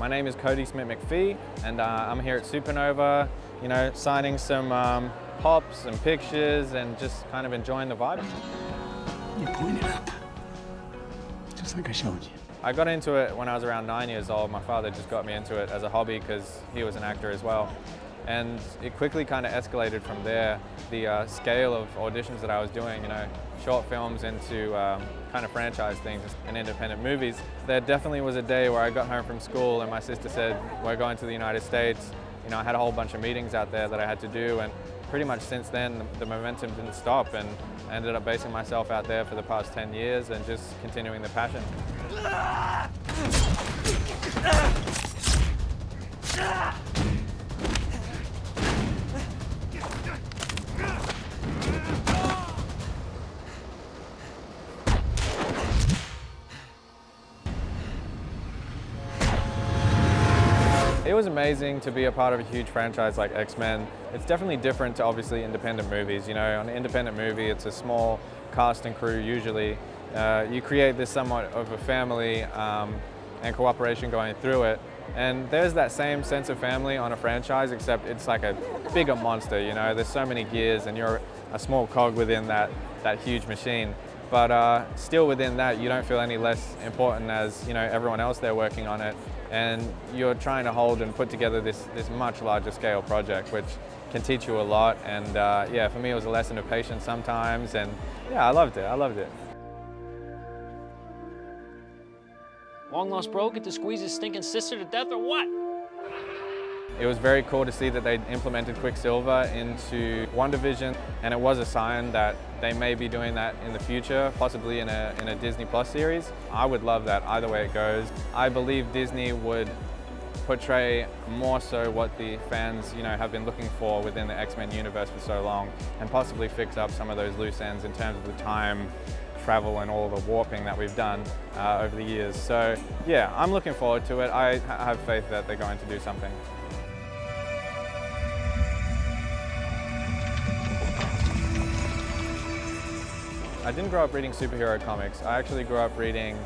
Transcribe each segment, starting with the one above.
My name is Kodi Smit-Mcphee, and I'm here at Supanova, signing some pops and pictures and just kind of enjoying the vibe. You pointed up, just like I showed you. I got into it when I was around 9 years old. My father just got me into it as a hobby because he was an actor as well. And it quickly kind of escalated from there. The scale of auditions that I was doing, short films into kind of franchise things and independent movies. There definitely was a day where I got home from school and my sister said, we're going to the United States. I had a whole bunch of meetings out there that I had to do, and pretty much since then the momentum didn't stop, and I ended up basing myself out there for the past 10 years and just continuing the passion. It was amazing to be a part of a huge franchise like XMen. It's definitely different to obviously independent movies. On an independent movie, it's a small cast and crew usually. You create this somewhat of a family and cooperation going through it. And there's that same sense of family on a franchise, except it's like a bigger monster, There's so many gears and you're a small cog within that huge machine. But still within that, you don't feel any less important as, everyone else there working on it. And you're trying to hold and put together this much larger scale project, which can teach you a lot. And yeah, for me, it was a lesson of patience sometimes. And yeah, I loved it. Long lost bro get to squeeze his stinking sister to death or what? It was very cool to see that they implemented Quicksilver into WandaVision, and it was a sign that they may be doing that in the future, possibly in a Disney Plus series. I would love that either way it goes. I believe Disney would portray more so what the fans have been looking for within the X-Men universe for so long, and possibly fix up some of those loose ends in terms of the time travel and all the warping that we've done over the years. So yeah, I'm looking forward to it. I have faith that they're going to do something. I didn't grow up reading superhero comics. I actually grew up reading,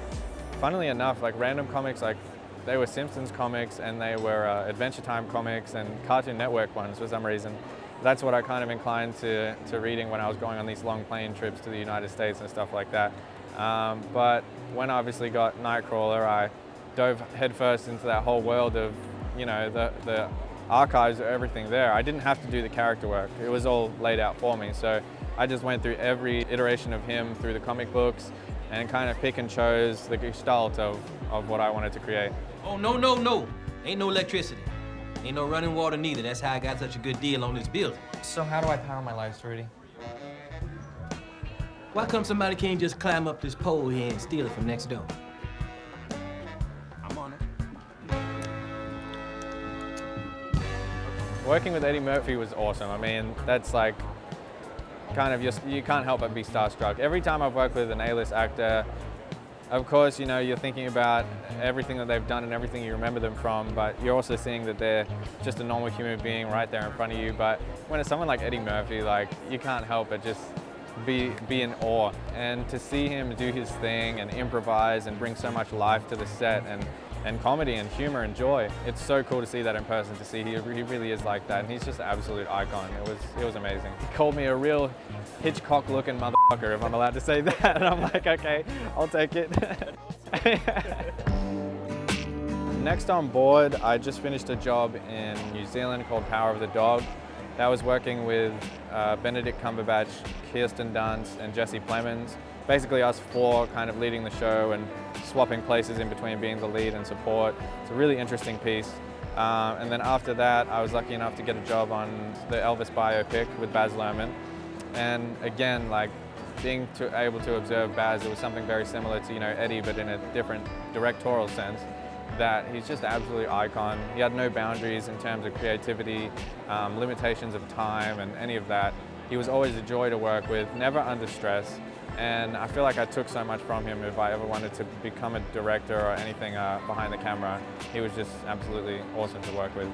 funnily enough, like random comics. Like they were Simpsons comics and they were Adventure Time comics and Cartoon Network ones for some reason. That's what I kind of inclined to reading when I was going on these long plane trips to the United States and stuff like that. But when I obviously got Nightcrawler, I dove headfirst into that whole world of, the archives of everything there. I didn't have to do the character work. It was all laid out for me. So I just went through every iteration of him through the comic books and kind of pick and chose the gestalt of what I wanted to create. Oh, no. Ain't no electricity. Ain't no running water neither. That's how I got such a good deal on this building. So how do I power my life, Rudy? Why come somebody can't just climb up this pole here and steal it from next door? I'm on it. Working with Eddie Murphy was awesome. I mean, that's like kind of you can't help but be starstruck. Every time I've worked with an A-list actor, of course, you're thinking about everything that they've done and everything you remember them from, but you're also seeing that they're just a normal human being right there in front of you. But when it's someone like Eddie Murphy, like, you can't help but just be in awe. And to see him do his thing and improvise and bring so much life to the set and comedy and humor and joy, it's so cool to see that in person, to see he really is like that, and he's just an absolute icon. It was amazing. He called me a real Hitchcock-looking motherfucker, if I'm allowed to say that, and I'm like, okay, I'll take it. Next on board, I just finished a job in New Zealand called Power of the Dog. That was working with Benedict Cumberbatch, Kirsten Dunst, and Jesse Plemons. Basically us four kind of leading the show and swapping places in between being the lead and support. It's a really interesting piece. And then after that, I was lucky enough to get a job on the Elvis biopic with Baz Luhrmann. And again, like being able to observe Baz, it was something very similar to Eddie, but in a different directorial sense. That he's just an absolute icon. He had no boundaries in terms of creativity, limitations of time, and any of that. He was always a joy to work with, never under stress. And I feel like I took so much from him if I ever wanted to become a director or anything behind the camera. He was just absolutely awesome to work with.